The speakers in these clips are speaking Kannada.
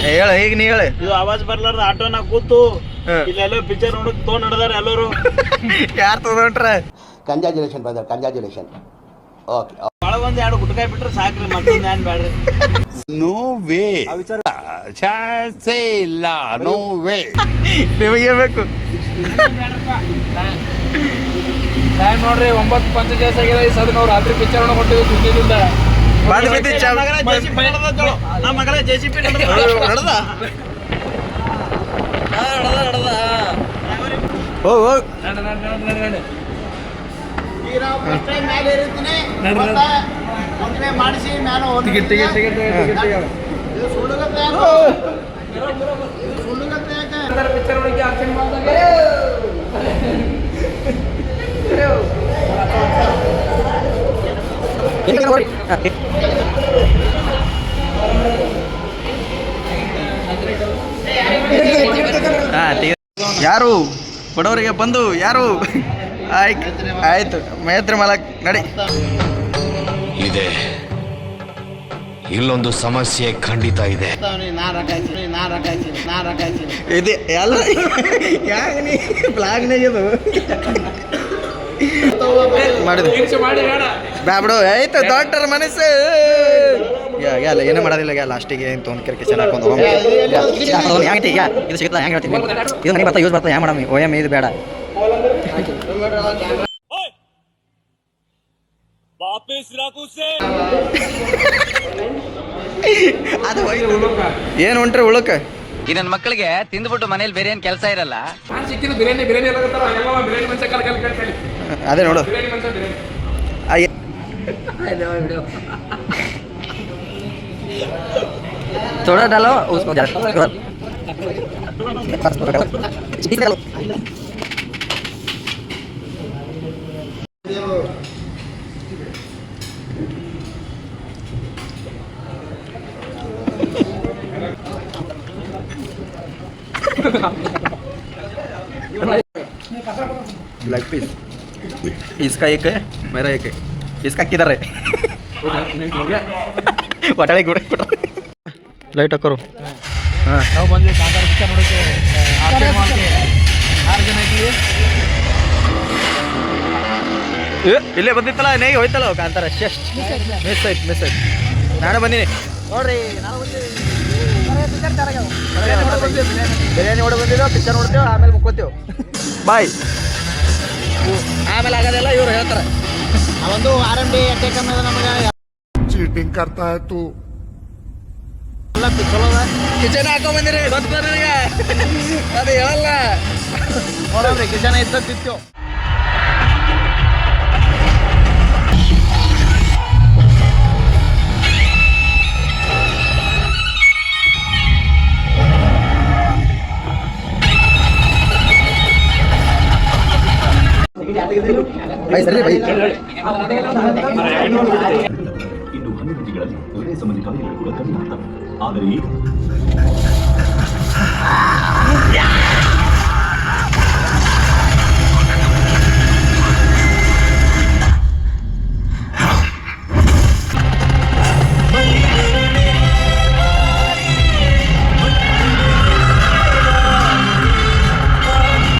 ಹೇಳ ಈಗ ನೀ ಹೇಳಿ. ಇದು ಆವಾಜ್ ಬರ್ಲಾರ್ದ ಆಟೋನ ಕೂತು ಇಲ್ಲೆಲ್ಲೋ ಪಿಕ್ಚರ್ ನೋಡಕ್ ತೊಗೊಂಡ್ ನಡೆದಾರ ಎಲ್ಲರೂ. ಯಾರು ತಗೊಂಡ್ರ? Congratulation brother, congratulation. ಓಕೆ, ಒಳಗೊಂದ್ ಎರಡು ಗುಟ್ಕಾಯಿ ಬಿಟ್ರೆ ಸಾಕ್ರಿ, ಮತ್ತೊಂದ್ ಏನ್ ಬ್ಯಾಡ್ರಿ. ನೋ ವೇ, ಚಾನ್ಸೇ ಇಲ್ಲ, ನೋ ವೇ. ನಿಮಗೆ ಬೇಕು ಟೈಮ್ ನೋಡ್ರಿ 9:50 ಆಗಿದೆ. ಈ ಸದನ ನಾವು ರಾತ್ರಿ ಪಿಕ್ಚರ್ ನೋಡ್ಕೊಟ್ಟಿವಿ ಸುದ್ದಿದಿಂದ. ನಮ್ಮ ಮಗಳ JCP ನಡೆದ ಮಾಡಿಸಿ ಪಿಕ್ಚರ್ ಒಳಗೆ ಆಕ್ಷನ್ ಮಾಡಿದಾಗ ಯಾರು ಬಡವರಿಗೆ ಬಂದು ಯಾರು ಆಯ್ತು ಮೈತ್ರಿ ಮಾಲಕ್ ನಡಿ. ಇದೆ, ಇಲ್ಲೊಂದು ಸಮಸ್ಯೆ ಖಂಡಿತ ಇದೆ. ಇದೆ ಎಲ್ಲ ಯಾಕೆ ನೀ ಬ್ಲಾಗ್ನಾಗ ಇದು ಮಾಡಿದೆ ಬ್ಯಾಬಿಡು. ಆಯ್ತು ಡಾಕ್ಟರ್ ಮನಸ್ಸು ಎಲ್ಲ ಏನೂ ಮಾಡೋದಿಲ್ಲ. ಲಾಸ್ಟಿಗೆ ಏನು ತೊಗೊಂಡು ಕಿಚನ್ ಹಾಕೊಂಡು ಹೆಂಗೆ ಈಗ ಇದು ಸಿಗುತ್ತಾ ಹೆಂಗೆ ಹೇಳ್ತೀನಿ. ಇದು ಮನೆ ಬರ್ತಾ ಯೂಸ್ ಬರ್ತಾ ಹ್ಯಾಂಗ ಮಾಡಮ್ಮಿ OM ಇದು ಬೇಡ. ಅದು ಏನು ಹೊಂಟ್ರಿ ಉಳಕ? ಈ ನನ್ನ ಮಕ್ಕಳಿಗೆ ತಿಂದ್ಬಿಟ್ಟು ಮನೇಲಿ ಬೇರೆ ಏನ್ ಕೆಲಸ ಇರಲ್ಲ. ಸಿಕ್ಕಿದ್ದು ಬಿರಿಯಾನಿ ಬಿರಿಯಾನಿ ಮನುಷ್ಯ ಕಲ್ ಅದೇ ನೋಡು. थोड़ा डालो उसको ब्लैक पीस इसका एक है, मेरा एक है. इसका किधर है? वटाळे गुड़ लाइट करो. ನಾವು ಬಂದ್ವಿ ಕಾಂತಾರ ಪಿಕ್ಚರ್ ನೋಡೋಕೆ. 6 ಜನ ಇದ್ದೀವಿ. ಇಲ್ಲೇ ಬಂದಿತ್ತಲ್ಲ ನೇ ಹೋಯ್ತಲ್ಲ ಕಾಂತಾರ. ಮಿಸ್ ಆಯ್ತು. ನಾನು ಬಂದೀನಿ ನೋಡ್ರಿ. ಬಿರಿಯಾನಿ ನೋಡ ಬಂದಿದ್ದೇವೆ, ಪಿಕ್ಚರ್ ನೋಡ್ತೇವೆ, ಆಮೇಲೆ ಮುಕ್ಕೋತೇವೆ. ಬಾಯ್. ಆಮೇಲೆ ಆಗೋದೆಲ್ಲ ಇವ್ರು ಹೇಳ್ತಾರೆ. ಒಂದು RMD ಅಟ್ಯಾಕ್ ನಮಗೆ ಚೀಟಿಂಗ್ ಕರ್ತಾ ಇತ್ತು. ಕಿಚನ್ ಹಾಕೊಂಡ್ ಬಂದಿರಿ ಗೊತ್ತ ನನಗೆ, ಅದು ಹೇಳಲ್ಲ. ನೋಡ್ರಿ ಕಿಚನ್ ಇತ್ತಿತ್ತು. ಇನ್ನು 12 ದಿನಗಳಲ್ಲಿ ಹೃದಯ ಸಂಬಂಧಿ ಕಾಯಿಲೆಗಳು ಕೂಡ ಕಡಿಮೆ ಆಗ್ತವೆ. ಆದರೆ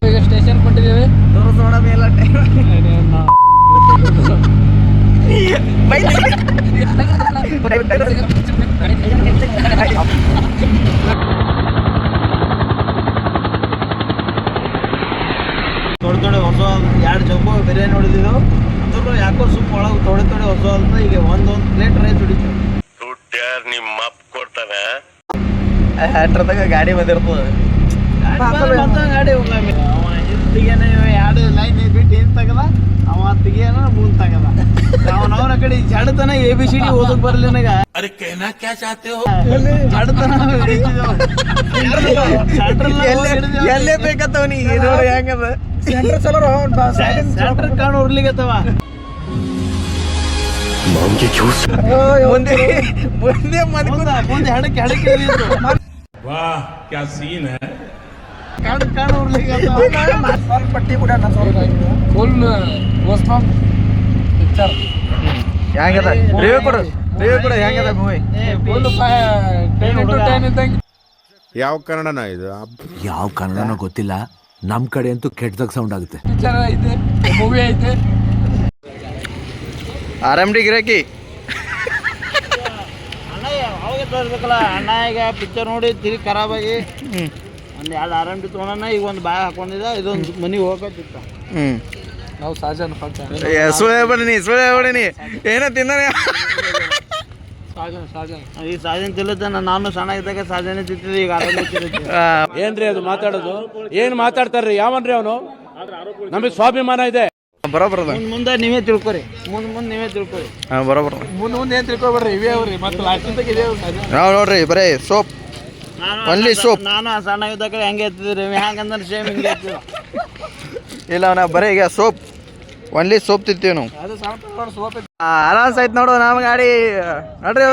ಈಗ ಸ್ಟೇಷನ್ ಕೊಂಡಿದ್ದೇವೆ. ತೋರಿಸೋಣ ಮೇಲೆ ತೊಡೆ ಹೊಸ 2 ಜಂಬೋ ಬಿರಿಯಾನಿ ಹೊಡೆದಿದ್ದು. ಅದ್ರ ಯಾಕೋ ಸುಮ್ಮ ಒಳಗೆ ತೊಡೆ ಹೊಸ ಅಂತ ಈಗ ಒಂದೊಂದು ಪ್ಲೇಟ್ ರೈಸ್ ಹೊಡಿತೀವಿ. ದುಡ್ಡು ಯಾರು ನಿಮ್ಮ ಅಪ್ಪ ಕೊಡ್ತಾನೆ? ಹತ್ರದಾಗ ಗಾಡಿ ಬಂದಿರ್ತದೆ. ಗಾಡಿ ತೆಗಿಯನ 2 ಲೈನ್ ಬಿಟ್ಟು ಏನ್ ತಗದ ಅವ ತೆಗಿಯನ 3 ತಗದ. ಅವನವ್ರ ಕಡೆ ಜಡತನ ABCD ಓದಕ್ ಬರ್ಲಿ ನನಗ. ಜಡತನ ಎಲ್ಲೇ ಬೇಕತ್ತವ ನೀ ನೋಡಿ ಹೆಂಗದ ಸೆಂಟ್ರ್ ಕಾಣ್ ಉರ್ಲಿಗತ್ತವ. ಮುಂದೆ ಮುಂದೆ ಹಡಕ್ಕೆ ಕಾಣ್ ಉರ್ಲಿಗತ್ತವ. ಪಟ್ಟಿ ಕೂಡ ಫುಲ್ ಪಿಕ್ಚರ್ ಹೆಂಗದ ರಿವ್ಯೂ ಕೊಡು. ರಿವ್ಯೂ ಕೂಡ ಹೆಂಗದ ಮೂವಿ? ಫುಲ್ 10 ಇದ್ದಂಗೆ. ಯಾವ ಕನ್ನಡನ ಇದು? ಯಾವ ಕನ್ನಡನೋ ಗೊತ್ತಿಲ್ಲ, ನಮ್ ಕಡೆ ಅಂತೂ ಕೆಟ್ಟದಾಗ ಸೌಂಡ್ ಆಗುತ್ತೆ. ಪಿಕ್ಚರ್ ಐತೆ, ಮೂವಿ ಐತೆ. RMD ಗಿರಾಕಿ ಅಣ್ಣ ಅವಾಗ ತೋರಿಸ್ಬೇಕಲ್ಲ. ಅಣ್ಣ ಈಗ ಪಿಕ್ಚರ್ ನೋಡಿ ತಿರುಗಿ ಖರಾಬಾಗಿ ಒಂದು 2 RMD ತೊಗೊಂಡ, ಈಗ ಒಂದು ಬ್ಯಾಗ್ ಹಾಕೊಂಡಿದ್ದ, ಇದೊಂದು ಮನೆಗೆ ಹೋಗತ್ತಿತ್ತ. ನಾವು ಸಾಜನ್ ಫಂಕ್ಷ ಸುಳ್ಳೆ ಹೊಡಿನಿ ಏನೋ ತಿಂದಾನೆ. ಸಾಜನ್ ಈ ಸಾಜನ್ ತಿಲ್ಲತ್ತ, ನಾನು ಸಣ್ಣ ಇದ್ದಾಗ ಸಾಜನೆ ತಿಂತಿದ್ದೆ, ಈಗ RMD ತಿನ್ನುತ್ತೆ. ಏನ್ರಿ ಅದು ಮಾತಾಡೋದು? ಏನ್ ಮಾತಾಡ್ತಾರ್ರಿ? ಯಾವನ್ರಿ ಅವನು? ನಮಗೆ ಸ್ವಾಭಿಮಾನ ಇದೆ. ಬರೋಬರದ ಮುಂದೆ ನೀವೇ ತಿಳ್ಕೊರಿ, ಮುಂದೆ ನೀವೇ ತಿಳ್ಕೊರಿ. ಬರೋಬರ. ಮುಂದೆ ಏನು ತಿಳ್ಕೊಬೇಡ್ರಿ, ಇವೇ ಅವ್ರಿ. ಮತ್ತೆ ಲಾಸ್ಟಿಂದ ಇದೆ ನಾವು ನೋಡ್ರಿ ಬರೀ ಸೋಪ್, ಒನ್ಲಿ ಸೋಪ್. ನಾನು ಸಣ್ಣ ಇದ್ದಾಗ ಹೆಂಗೆ ಎತ್ತಿದ್ರಿ, ಹೆಂಗಂದ್ರೆ ಸೇಮ್ ಹಿಂಗೆ ಎತ್ತಿದ. ಇಲ್ಲ ನಾವು ಬರೀ ಈಗ ಸೋಪ್, ಒನ್ಲಿ ಸೋಪ್ ತಿಂತೀವಿ ನಾವು. ಅದು ಸಾಂಪ್ರದಾಯ ಸೋಪ್ ಐತೆ. ಆರಾಮ್ಸ್ ಆಯ್ತು ನೋಡು ನಮ್ಮ ಗಾಡಿ ನೋಡ್ರಿ.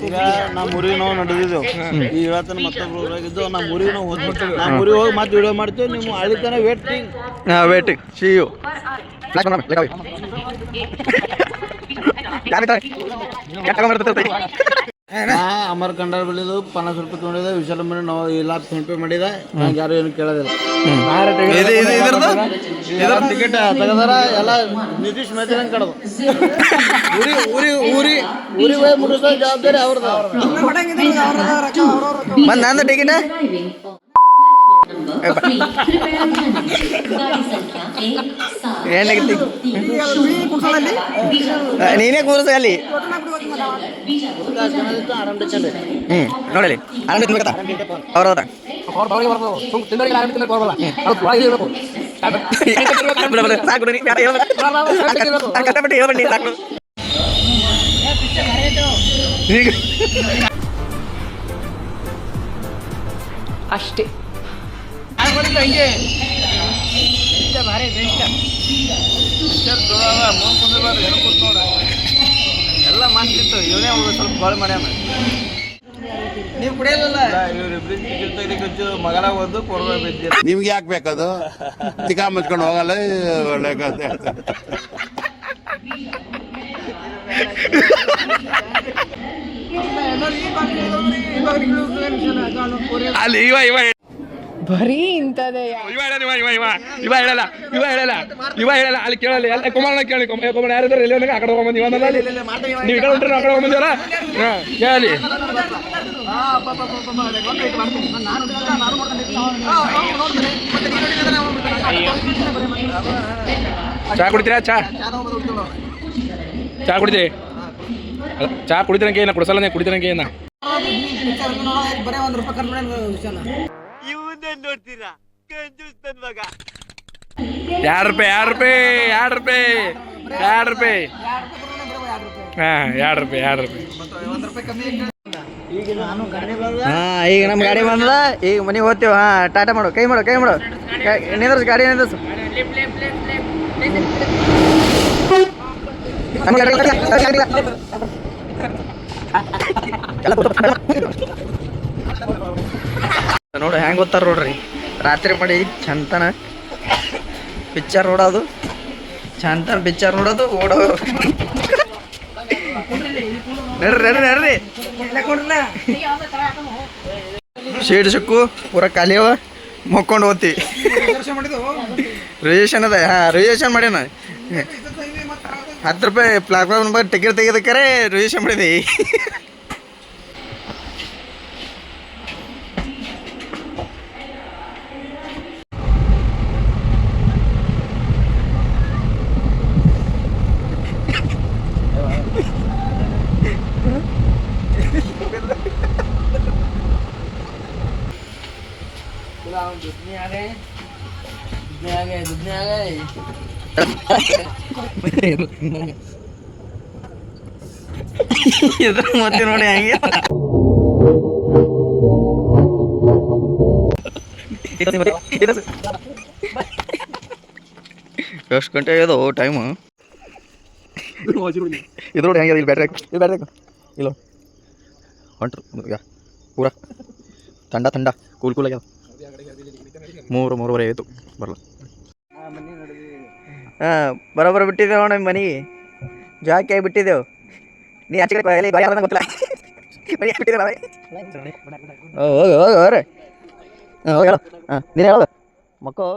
ಈಗ ನಮ್ಮ ಊರಿಗೆ ನಾವು ನಡೆದಿದ್ದೆವು. ಈ ಇವತ್ತಿನ ಮತ್ತೊಬ್ರು ಊರಾಗಿದ್ದು ನಮ್ಮ ಊರಿಗೆ ನಾವು ಹೋಗ್ಬಿಟ್ಟು ನಮ್ಮ ಊರಿಗೆ ಹೋಗಿ ಮತ್ತೆ ವಿಡಿಯೋ ಮಾಡ್ತೀವಿ. ನಿಮ್ಮ ಹಳ್ಳಿತನ ವೇಟಿಂಗ್ ವೇಟಿಂಗ್ ಸಿಯು. ಅಮರ್ ಕಂಡ ಬೆಳೆದು 50 ರೂಪಾಯಿ ತೊಗೊಂಡಿದ್ದೆ. ವಿಶಾಲಂಬರಿ ನಾವು ಇಲ್ಲ ಫೋನ್ಪೇ ಮಾಡಿದ, ನಂಗೆ ಯಾರು ಏನು ಕೇಳೋದಿಲ್ಲ. ಟಿಕೆಟ್ ತೆಗೆದಾರ ಎಲ್ಲ ನಿತೀಶ್ ಮೆಹ್ತಾ ಕಡದು ಊರಿಗೆ ಹೋಗಿ ಮುಟ್ಟಿಸೋ ಜವಾಬ್ದಾರಿ ಅವ್ರದ್ದು. ನಂದು ಟಿಕೆಟ್ ನೀನೇ ಕೂರಿಸ ಅಲ್ಲಿ. ನೋಡಲಿ ಆರಾಮ ತಿನ್ಬೇಕತ್ತ ಅವ್ರವ್ರ ಕಷ್ಟಪಟ್ಟು ಹೇಳ್ಬಂಡಿ ಸಾಕು. ಈಗ ಅಷ್ಟೇ. ಎಲ್ಲ ಮಾಡ್ತಿತ್ತು, ಇವನೇ ಸ್ವಲ್ಪ ಬಾಳೆ ಮಾಡ್ಯಾನ. ನೀವು ಕುಡಿಯಲ್ಲ, ಇವ್ರಿಬ್ರು ಟಿಕೆಟ್ ತೆಗಿಲಿಕ್ಕೆ ಮಗನ ಒಂದು ಕೊಡಬೇ ಬಿದ್ದಿರ. ನಿಮ್ಗೆ ಯಾಕೆ ಬೇಕದು? ತಿಕಾ ಮುಚ್ಕೊಂಡು ಹೋಗಲ್ಲ ಒಳ್ಳೆ ಕಥೆ. ಅಲ್ಲಿ ಇವ ಬರೀ ಇಂಥದೇ. ಇವ ಹೇಳಲ್ಲ ಅಲ್ಲಿ ಕೇಳಲ್ಲ. ಎಲ್ಲ ಕುಮಾರನ ಕೇಳಿ, ಕುಮಾರ ಯಾರಿದ್ರೆ ಎಲ್ಲಿ ಆ ಕಡೆ ಹೋಗ್ಬಂದು ಇವನಲ್ಲ, ನೀವು ಈ ಕಡೆ ಹೊಂಟ್ರೆ ಆ ಕಡೆ ಹೋಗ್ಬಂದಿವಲ್ಲ. ಕೇಳಿ ಚಾ ಕುಡಿತೀರಾ? ಚಾ ಕುಡಿತೀರಿ? ಚಾ ಕುಡಿತೀರಂಗೆ ಏನ ಕುಡಿಸಲ್ಲ, ಕುಡಿತೀರಂಗೆ ಏನ? ₹2 ಈಗ ನಮ್ಮ ಗಾಡಿ ಬಂದದ. ಈಗ ಮನೆಗೆ ಹೋಗ್ತೀವಿ. ಟಾಟಾ ಮಾಡು, ಕೈ ಮಾಡು ನಿಂದ್ರಸ್, ಗಾಡಿ ನಿಂದ್ರಸ್. ನೋಡು ಹೆಂಗೆ ಗೊತ್ತಾರ ನೋಡ್ರಿ. ರಾತ್ರಿ ಮಾಡಿ ಚಂತನ ಪಿಕ್ಚರ್ ನೋಡೋದು, ಚಂತನ ಪಿಕ್ಚರ್ ನೋಡೋದು, ಓಡೋದು. ನಡ್ರಿ ಶೀಟ್ ಸಿಕ್ಕು ಪೂರ ಖಾಲಿ ಅವ, ಮಕ್ಕೊಂಡು ಹೋಗ್ತೀವಿ. ರಿಸರ್ವೇಷನ್ ಅದ. ರಿಸರ್ವೇಷನ್ ಮಾಡ್ಯಾನ. ₹10 ಪ್ಲಾಟ್ಫಾರ್ಮ್ ನಂಬರ್ ಟಿಕೆಟ್ ತೆಗೆದಕ್ಕಾರೆ ರಿಸರ್ವೇಷನ್ ಮಾಡಿದೆ. ಇದ್ರ ಮತ್ತೆ ನೋಡಿ ಹಂಗೆ ಎಷ್ಟು ಗಂಟೆ ಆಗ್ಯದ ಟೈಮು? ಇದು ನೋಡಿ ಹೆಂಗೆ. ಇಲ್ಲಿ ಬ್ಯಾಟ್ರಿ ಇಲ್ಲ ಹೊಂಟ್ರು ಈಗ ಪೂರ ಥಂಡ ಕೂಲ್ ಆಗ್ಯದ. 3:30 ಆಯಿತು ಬರಲ್ಲ. ಬರೋಬ್ಬರ ಬಿಟ್ಟಿದ್ದೇವೆ ನೋಡಿ ಮನೆಗೆ. ಜಾಕಿ ಆಗಿ ಬಿಟ್ಟಿದ್ದೆವು. ನೀ ಆಚೆ ಕಡೆ ಎಲ್ಲಿ ಯಾರು ಗೊತ್ತಿಲ್ಲ ಮನೆ ಬಿಟ್ಟಿದ್ದೀರ ಹೋಗು ಹೋಗು ಹೋಗ್ರಿ ಹಾಂ ಹೋಗಿ ಹೇಳು ಹಾಂ ನೀನು ಹೇಳೋದು ಮಕ್ಕಳು